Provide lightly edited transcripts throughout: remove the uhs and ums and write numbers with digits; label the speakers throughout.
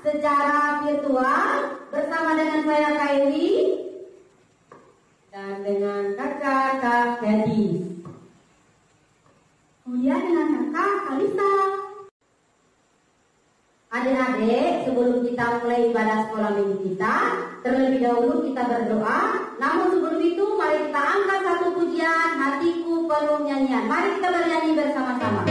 Speaker 1: secara virtual bersama dengan saya Kairi dan dengan kakak Kak Gadis.
Speaker 2: Kemudian dengan kakak Kalisa.
Speaker 1: Adik-adik, sebelum kita mulai ibadah sekolah minggu kita, terlebih dahulu kita berdoa. Namun sebelum itu, mari kita angkat satu pujian, hatiku penuh nyanyian. Mari kita bernyanyi bersama-sama.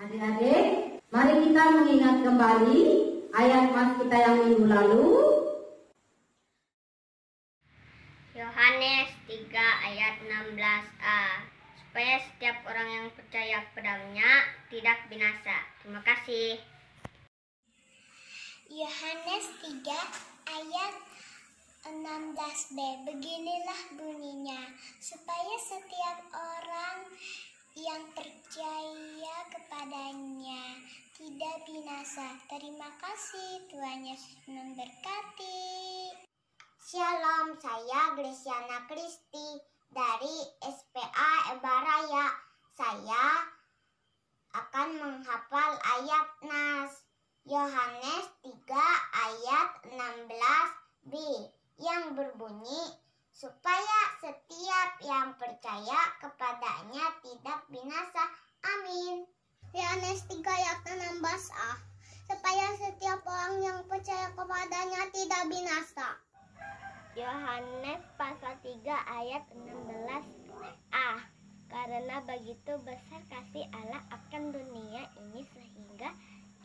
Speaker 1: Adik-adik, mari kita mengingat kembali ayat mas kita yang minggu lalu.
Speaker 3: Yohanes 3 ayat 16a. Supaya setiap orang yang percaya kepadanya tidak binasa. Terima kasih.
Speaker 4: Yohanes 3 ayat 16b. Beginilah bunyinya, supaya setiap orang yang percaya kepadanya tidak binasa. Terima kasih, Tuhan Yesus memberkati.
Speaker 3: Shalom, saya Glesiana Kristi dari SPA Ebaraya. Saya akan menghafal ayat Nas Yohanes 3 ayat 16b yang berbunyi, supaya setiap yang percaya kepadanya tidak binasa. Amin.
Speaker 4: Yohanes 3 ayat 16a. Supaya setiap orang yang percaya kepadanya tidak binasa.
Speaker 3: Yohanes pasal 3 ayat 16a. Karena begitu besar kasih Allah akan dunia ini sehingga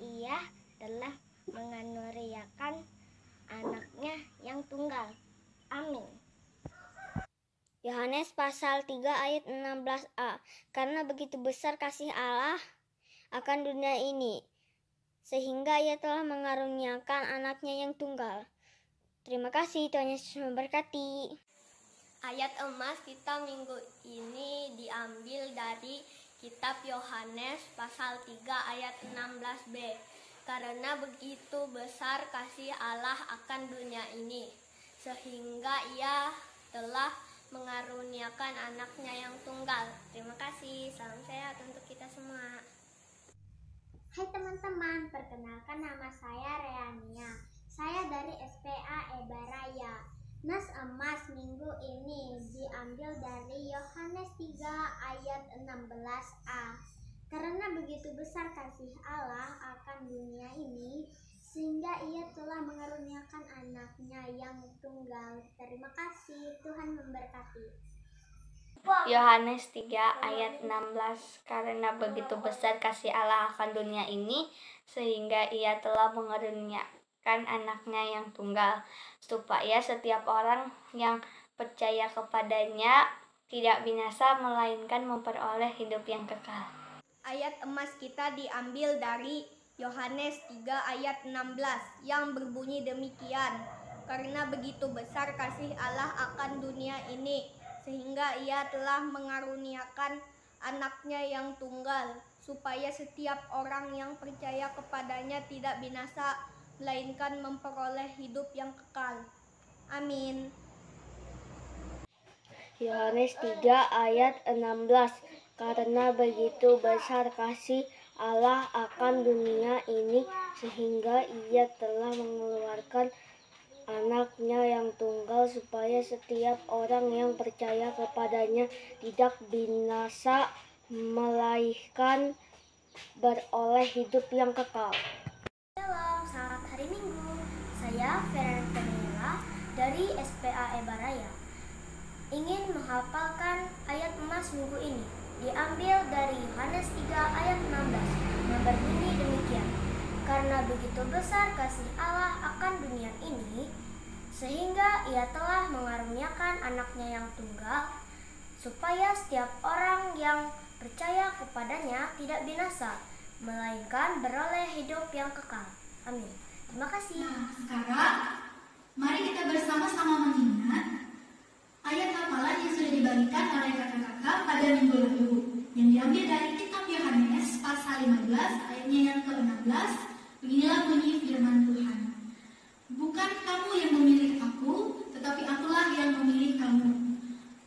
Speaker 3: Ia telah mengaruniakan anaknya yang tunggal. Amin.
Speaker 4: Yohanes pasal 3 ayat 16a. Karena begitu besar kasih Allah akan dunia ini sehingga Ia telah mengaruniakan anaknya yang tunggal. Terima kasih, Tuhan Yesus memberkati.
Speaker 3: Ayat emas kita minggu ini diambil dari kitab Yohanes pasal 3 ayat 16b. Karena begitu besar kasih Allah akan dunia ini, sehingga Ia telah mengaruniakan anaknya yang tunggal. Terima kasih, salam sehat untuk kita semua.
Speaker 5: Hai teman-teman, perkenalkan nama saya Reania. Saya dari SPA Ebaraya. Nas emas minggu ini diambil dari Yohanes 3 ayat 16a. Karena begitu besar kasih Allah akan dunia ini, sehingga ia telah mengaruniakan anaknya yang tunggal. Terima kasih, Tuhan memberkati.
Speaker 4: Yohanes 3 ayat 16. Karena begitu besar kasih Allah akan dunia ini, sehingga ia telah mengaruniakan anaknya yang tunggal, supaya setiap orang yang percaya kepadanya tidak binasa, melainkan memperoleh hidup yang kekal.
Speaker 3: Ayat emas kita diambil dari Yohanes 3 ayat 16 yang berbunyi demikian. Karena begitu besar kasih Allah akan dunia ini, sehingga ia telah mengaruniakan anaknya yang tunggal, supaya setiap orang yang percaya kepadanya tidak binasa, melainkan memperoleh hidup yang kekal. Amin.
Speaker 4: Yohanes 3 ayat 16. Karena begitu besar kasih Allah akan dunia ini, sehingga ia telah mengeluarkan anaknya yang tunggal, supaya setiap orang yang percaya kepadanya tidak binasa, melainkan beroleh hidup yang kekal.
Speaker 5: Shalom, selamat hari Minggu. Saya Ferentenila dari SPA Ebaraya. Ingin menghafalkan ayat emas minggu ini. Diambil dari Yohanes 3 ayat 16 yang berbunyi demikian. Karena begitu besar kasih Allah akan dunia ini, sehingga ia telah mengaruniakan anaknya yang tunggal, supaya setiap orang yang percaya kepadanya tidak binasa, melainkan beroleh hidup yang kekal. Amin. Terima kasih.
Speaker 2: Nah, sekarang mari kita bersama-sama mengingat ayat hafalan yang sudah dibagikan oleh kakak-kakak pada minggu lalu, yang diambil dari kitab Yohanes pasal 15 ayatnya yang ke-16. Beginilah bunyi firman Tuhan. Bukan kamu yang memilih aku, tetapi akulah yang memilih kamu,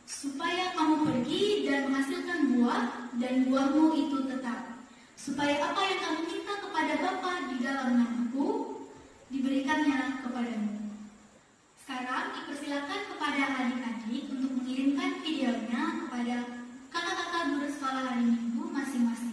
Speaker 2: supaya kamu pergi dan menghasilkan buah, dan buahmu itu tetap, supaya apa yang kamu minta kepada Bapa di dalam namaku, diberikannya kepadamu. Sekarang dipersilakan kepada adik-adik untuk mengirimkan videonya kepada kakak-kakak guru sekolah hari Minggu masing-masing.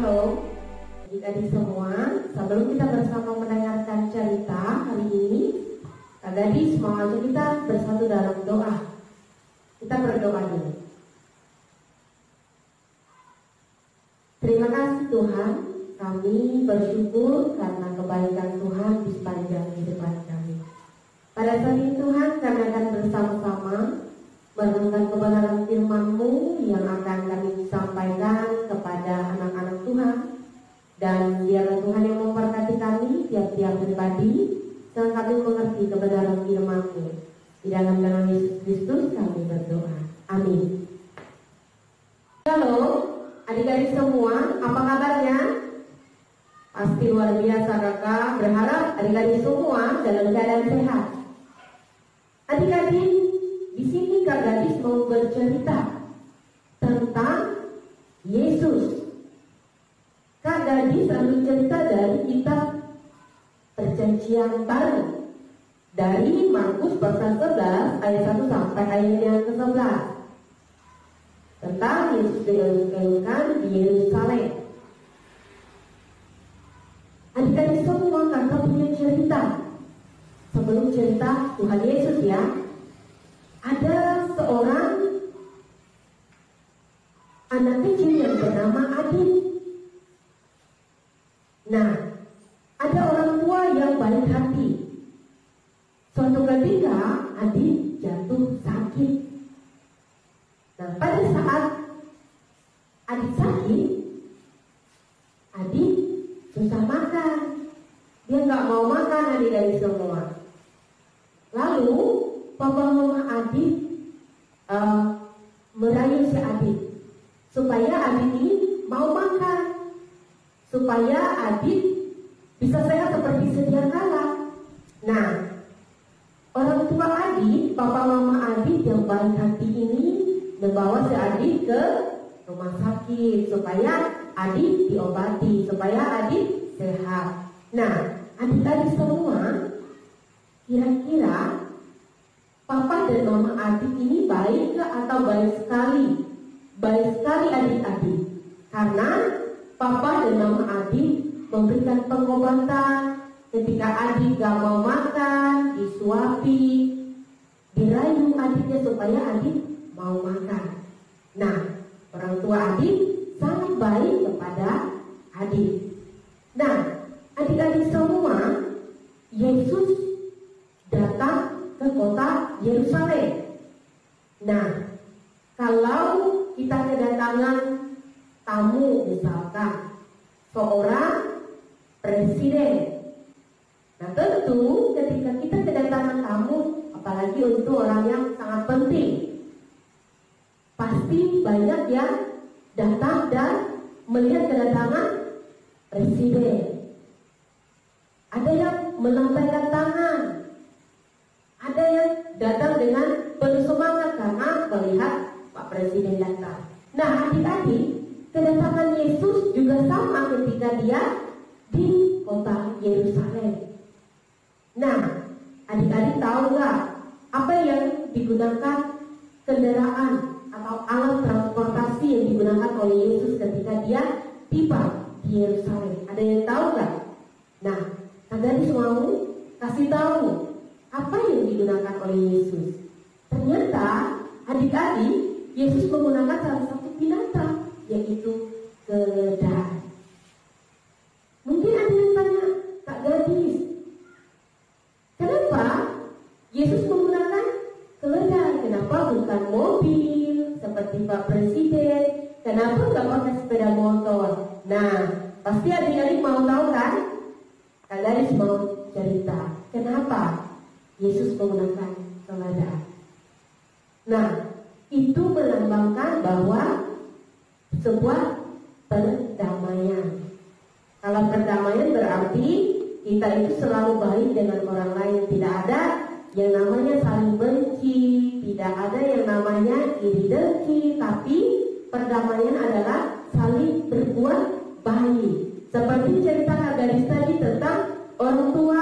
Speaker 1: Halo, adik-adik semua. Sebelum kita bersama mendengarkan cerita hari ini, Kak Gadis mau ajak kita bersatu dalam doa. Kita berdoa dulu. Terima kasih Tuhan, kami bersyukur karena kebaikan Tuhan di sepanjang kehidupan kami. Pada saat ini Tuhan, kami akan bersama-sama merenungkan kebenaran firman-Mu yang akan kami sampaikan kepada anak-anak Tuhan. Dan biarlah Tuhan yang memberkati kami tiap-tiap pribadi, sehingga kami mengerti kebenaran firman-Mu. Di dalam nama Yesus Kristus kami berdoa. Amin. Halo, adik-adik semua, apa kabarnya? Pasti luar biasa kakak. Berharap adik-adik semua dalam keadaan sehat. Adik-adik, di sini Kak Gadis mau bercerita tentang Yesus. Kak Gadis ambil cerita dari kitab Perjanjian Baru, dari Markus pasal 11 ayat 1 sampai ayat yang ke-11, tentang Yesus dilahirkan di Yerusalem. Adik-adik semua kakak punya cerita. Sebelum cerita Tuhan Yesus ya, ada seorang anak kecil yang bernama Adit. Nah, ada orang tua yang baik hati. Suatu ketika Adit jatuh sakit. Nah, pada saat Adit sakit, Adit susah makan. Dia nggak mau makan, adik-adik semua. Lalu papa mama Adit merayu si Adit supaya Adit ini mau makan, supaya Adit bisa sehat seperti sedia kala. Nah, orang tua Adit, papa mama Adit yang baik hati ini membawa si Adit ke rumah sakit supaya Adit diobati, supaya Adit sehat. Nah, adik-adik semua, kira-kira papa dan mama Adit ini baik gak atau baik sekali? Baik sekali adik-adik. Karena papa dan mama Adit memberikan pengobatan ketika Adit gak mau makan, disuapi, dirayu adiknya supaya Adit mau makan. Nah, orang tua Adit sangat baik kepada Adit. Nah, adik-adik semua, Yesus datang ke kota Yerusalem. Nah, kalau kita kedatangan tamu, misalkan seorang presiden, nah tentu ketika kita kedatangan tamu, apalagi untuk orang yang sangat penting, pasti banyak yang datang dan melihat kedatangan presiden. Ada yang melambaikan tangan, ada yang datang dengan penuh semangat karena melihat Pak Presiden datang. Nah, adik-adik, kedatangan Yesus juga sama ketika dia di kota Yerusalem. Nah, adik-adik tahu nggak apa yang digunakan kendaraan atau alat transportasi yang digunakan oleh Yesus ketika dia tiba di Yerusalem? Ada yang tahu nggak? Nah, adik-adik mau kasih tahu apa yang digunakan oleh Yesus. Ternyata adik-adik, Yesus menggunakan salah satu binatang, yaitu keledai. Mungkin ada yang tanya, Kak Gadis, kenapa Yesus menggunakan keledai? Kenapa bukan mobil seperti Pak Presiden? Kenapa nggak pakai sepeda motor? Nah, pasti adik-adik mau tahu kan? Kak Gadis mau cerita kenapa Yesus menggunakan keledai. Nah, itu melambangkan bahwa sebuah perdamaian. Kalau perdamaian berarti kita itu selalu baik dengan orang lain. Tidak ada yang namanya saling benci, tidak ada yang namanya iri dengki, tapi perdamaian adalah saling berbuat baik. Seperti cerita Kak Gadis tadi tentang orang tua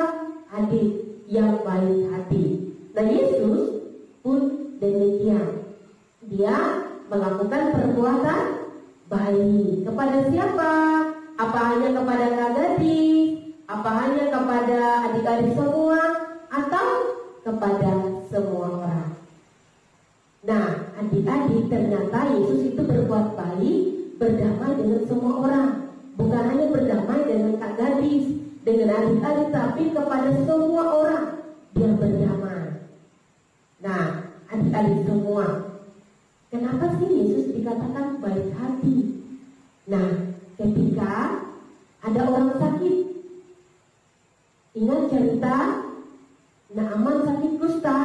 Speaker 1: Adit yang baik hati. Nah, Yesus pun demikian. Dia melakukan perbuatan baik. Kepada siapa? Apa hanya kepada Kak Gadis? Apa hanya kepada adik-adik semua? Atau kepada semua orang? Nah, adik-adik, ternyata Yesus itu berbuat baik, berdamai dengan semua orang. Bukan hanya berdamai dengan Kak Gadis, dengan adik-adik, tapi kepada semua orang dia berdamai. Nah, adik-adik semua, kenapa sih Yesus dikatakan baik hati? Nah, ketika ada orang sakit, ingat cerita Naaman sakit kusta?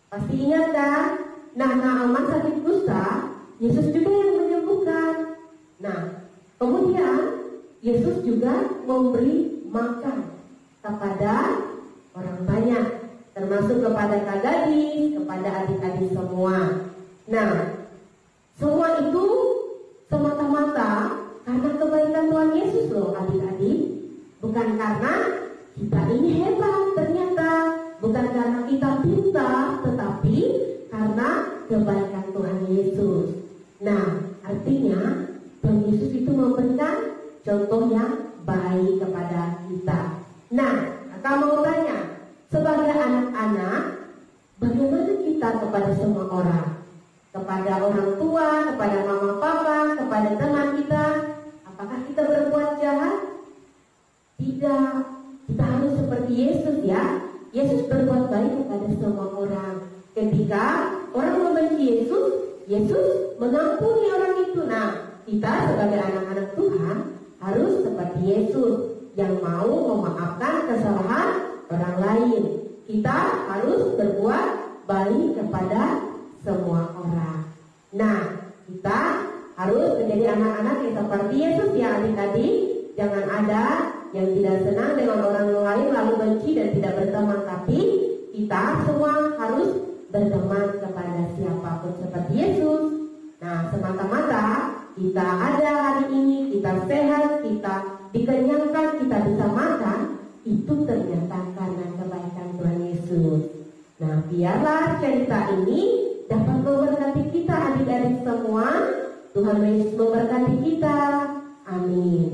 Speaker 1: Pasti ingat kan? Nah, Naaman sakit kusta, Yesus juga yang menyembuhkan. Nah, kemudian
Speaker 6: Yesus juga memberi makan kepada orang banyak, termasuk kepada gadis, kepada adik-adik semua. Nah, semua itu semata-mata karena kebaikan Tuhan Yesus loh adik-adik. Bukan karena kita ini hebat ternyata, bukan karena kita pintar, tetapi karena kebaikan Tuhan Yesus. Nah, artinya Tuhan Yesus itu memberikan contoh yang baik kepada kita. Nah, kakak mau tanya, sebagai anak-anak, bagaimana kita kepada semua orang? Kepada orang tua, kepada mama papa, kepada teman kita, apakah kita berbuat jahat? Tidak, kita harus seperti Yesus ya. Yesus berbuat baik kepada semua orang. Ketika orang membenci Yesus, Yesus mengampuni orang itu. Nah, kita sebagai anak-anak Tuhan harus seperti Yesus yang mau memaafkan kesalahan orang lain. Kita harus berbuat baik kepada semua orang. Nah, kita harus menjadi anak-anak yang seperti Yesus ya adik-adik. Jangan ada yang tidak senang dengan orang lain lalu benci dan tidak berteman. Tapi kita semua harus berteman kepada siapapun seperti Yesus. Nah, semata-mata kita ada hari ini, kita sehat, kita dikenyangkan, kita bisa makan, itu ternyata karena kebaikan Tuhan Yesus. Nah, biarlah cerita ini dapat memberkati kita adik-adik semua. Tuhan Yesus memberkati kita. Amin.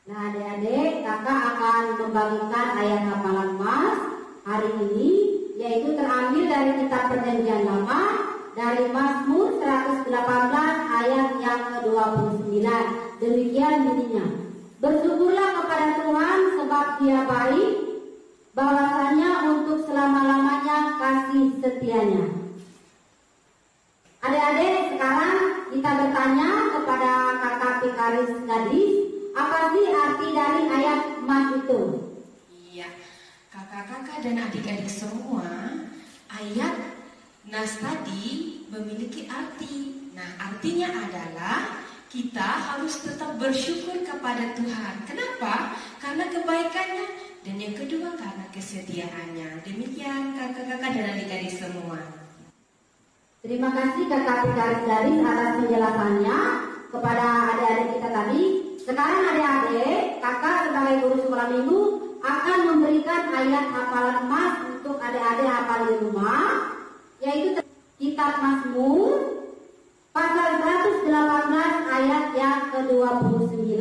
Speaker 1: Nah, adik-adik, kakak akan membagikan ayat hafalan Mas hari ini, yaitu terambil dari kitab Perjanjian Lama, dari Mazmur 118 ayat yang ke-29. Demikian bunyinya. Bersyukurlah kepada Tuhan sebab Dia baik, bahwasanya untuk selama-lamanya kasih setianya. Adik-adik, sekarang kita bertanya kepada kakak Pikaris Gadis, apa sih arti dari ayat Mas itu?
Speaker 7: Iya, kakak-kakak dan adik-adik semua, ayat Nas tadi memiliki arti. Nah, artinya adalah kita harus tetap bersyukur kepada Tuhan. Kenapa? Karena kebaikannya. Dan yang kedua, karena kesetiaannya. Demikian kakak-kakak dan adik-adik semua.
Speaker 1: Terima kasih kakak Pikaris Gadis atas penjelasannya kepada adik-adik kita tadi. Sekarang adik-adik, kakak sebagai guru sekolah minggu akan memberikan ayat hafalan Mas untuk adik-adik hafal di rumah, yaitu kitab Mazmur pasal 118 ayat yang ke-29.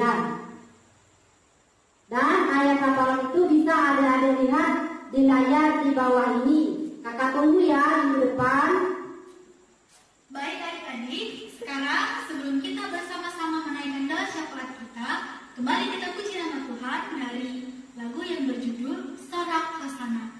Speaker 1: Dan ayat hafalan itu bisa adik-adik lihat di layar di bawah ini. Kakak tunggu ya di depan.
Speaker 2: Baik adik-adik, sekarang sebelum kita bersama-sama menaikkan doa syafaat kita, kembali kita puji nama Tuhan dari lagu yang berjudul Sorak Hosana.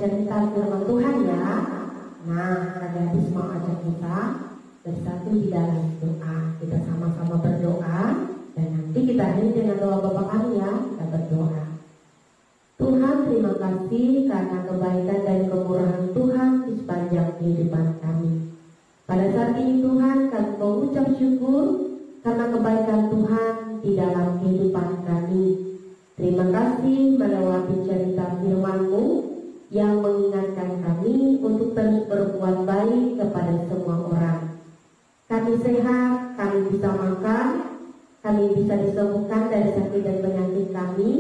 Speaker 6: cerita firman Tuhan ya. Nah, adik-adik mau ajak kita bersatu di dalam doa. Kita sama-sama berdoa dan nanti kita akhiri dengan doa Bapa kami ya. Kita berdoa. Tuhan, terima kasih karena kebaikan dan kemurahan Tuhan di sepanjang kehidupan kami. Pada saat ini Tuhan, kami mengucap syukur karena kebaikan Tuhan di dalam kehidupan kami. Terima kasih melewati cerita firman-Mu yang mengingatkan kami untuk terus berbuat baik kepada semua orang. Kami sehat, kami bisa makan, kami bisa disembuhkan dari sakit dan penyakit kami,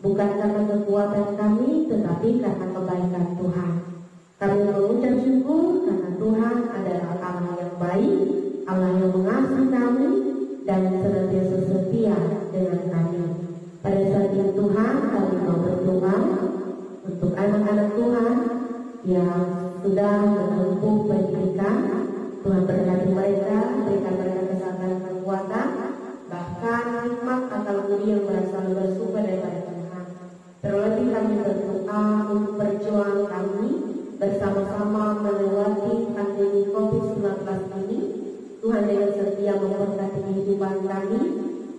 Speaker 6: bukan karena kekuatan kami, tetapi karena kebaikan Tuhan. Kami mengucap syukur karena Tuhan adalah Allah yang baik, Allah yang mengasihi kami, dan senantiasa setia dengan kami. Pada saat ini Tuhan, kami mau berdoa untuk anak-anak Tuhan yang sudah menempuh pendidikan. Tuhan berkati mereka, berikan mereka kesehatan dan kekuatan, bahkan hikmat atau budi yang berasal bersumber daripada Tuhan. Terlebih kami berdoa untuk perjuangan kami bersama-sama melewati pandemi COVID-19 ini. Tuhan dengan setia memberkati kehidupan kami.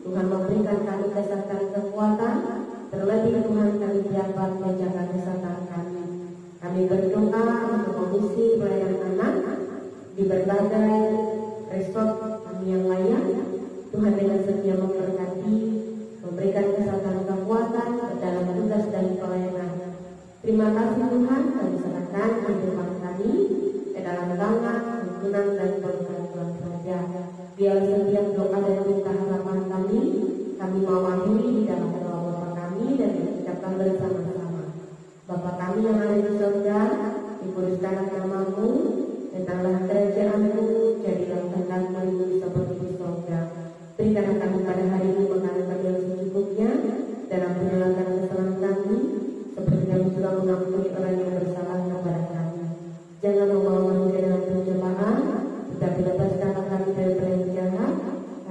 Speaker 6: Tuhan memberikan kami kesehatan kekuatan. Terlebih Tuhan kami dapat menjaga kesehatan kami. Kami berdoa untuk mengisi pelayanan anak di berbagai resort kami yang layak. Tuhan dengan setia memberkati, memberikan kesehatan kekuatan dalam tugas dan pelayanan. Terima kasih Tuhan, kami serahkan kehidupan kami ke dalam tangan, tuntunan dan berkat Tuhan saja. Biar setiap doa dan minta harapan kami mau akhiri di dalam doa Bapa kami dan diucapkan bersama-sama. Bapa kami yang ada di surga, dikuduskanlah nama-Mu, datanglah kerajaan-Mu, jadilah kehendak-Mu seperti di surga. Berikanlah kami pada hari ini makanan kami yang secukupnya, dan ampunilah kesalahan kami, seperti kami juga mengampuni orang yang bersalah kepada kami. Jangan membawa kami ke dalam pencobaan, tetapi lepaskanlah kami dari yang jahat,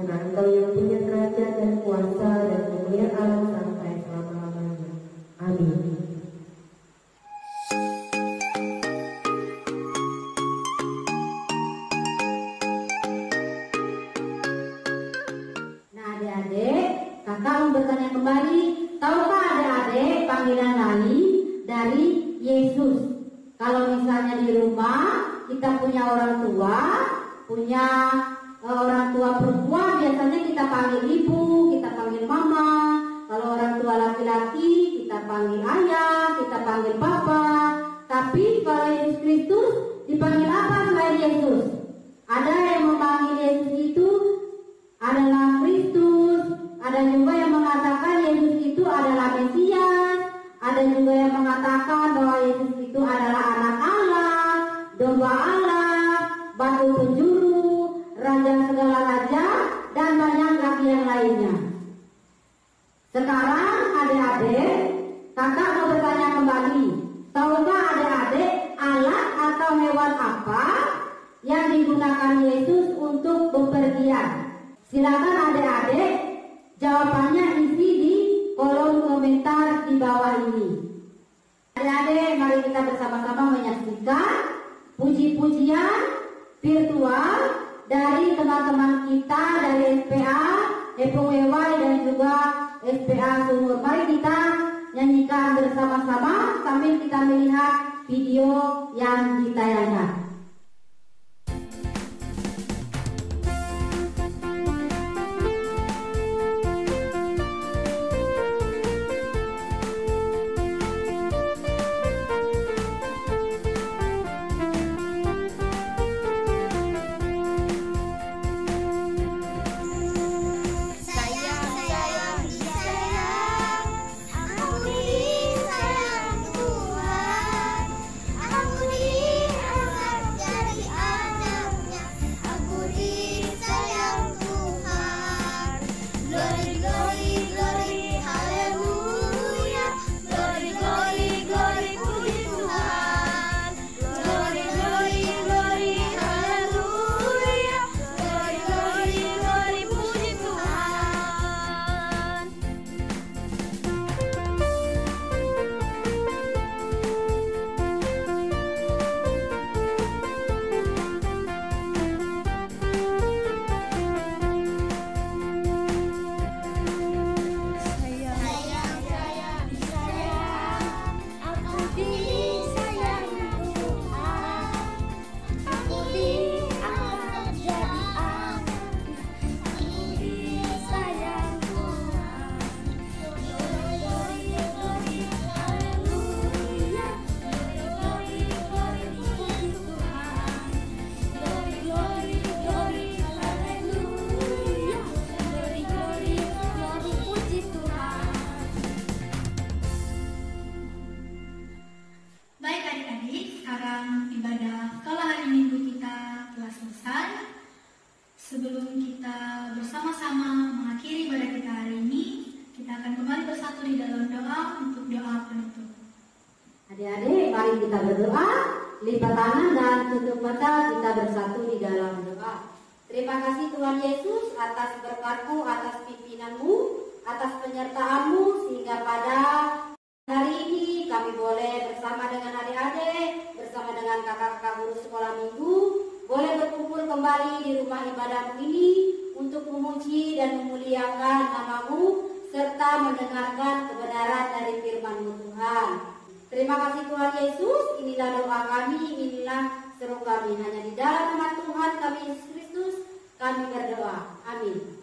Speaker 6: karena Engkau yang punya kerajaan dan kuasa dan kemuliaan sampai selama-lamanya. Amin.
Speaker 1: Kakak mau bertanya kembali, tahukah adik-adik panggilan lain dari Yesus? Kalau misalnya di rumah kita punya orang tua, punya orang tua perempuan, biasanya kita panggil ibu, kita panggil mama. Kalau orang tua laki-laki kita panggil ayah, kita panggil papa. Tapi kalau Yesus Kristus dipanggil apa selain Yesus? Ada yang memanggil Yesus itu adalah Kristus. Ada juga yang mengatakan Yesus itu adalah Mesias. Ada juga yang mengatakan bahwa Yesus itu adalah anak Allah, domba Allah, batu penjuru, raja segala raja, dan banyak lagi yang lainnya. Sekarang adik-adik, kakak mau bertanya kembali. Tahukah adik-adik alat atau hewan apa yang digunakan Yesus untuk bepergian? Silakan adik-adik jawabannya isi di kolom komentar di bawah ini. Adik-adik, mari kita bersama-sama menyaksikan puji-pujian virtual dari teman-teman kita dari SPA Epowewai dan juga SPA Sumur. Mari kita nyanyikan bersama-sama sambil kita melihat video yang ditayangkan.
Speaker 5: Aku
Speaker 1: Adik-adik, mari kita berdoa. Lipat tangan dan tutup mata, kita bersatu di dalam doa. Terima kasih Tuhan Yesus atas berkat-Mu, atas pimpinan-Mu, atas penyertaan-Mu, sehingga pada hari ini kami boleh bersama dengan adik-adik, bersama dengan kakak-kakak guru sekolah minggu, boleh berkumpul kembali di rumah ibadah-Mu ini untuk memuji dan memuliakan nama-Mu, serta mendengarkan kebenaran dari firman-Mu Tuhan. Terima kasih Tuhan Yesus, inilah doa kami, inilah seru kami. Hanya di dalam nama Tuhan kami Yesus Kristus, kami berdoa. Amin.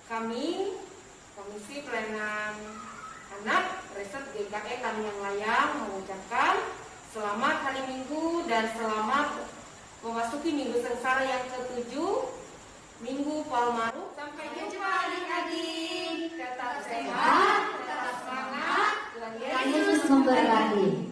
Speaker 7: Kami, Komisi Pelayanan Anak Resep GKE Tamiang Layang mengucapkan selamat hari Minggu dan selamat memasuki Minggu Sengsara yang ke-7, Minggu Palmaru. Sampai jumpa adik-adik. Tetap sehat, tetap semangat. Tuhan Yesus
Speaker 1: Yesus memberkati.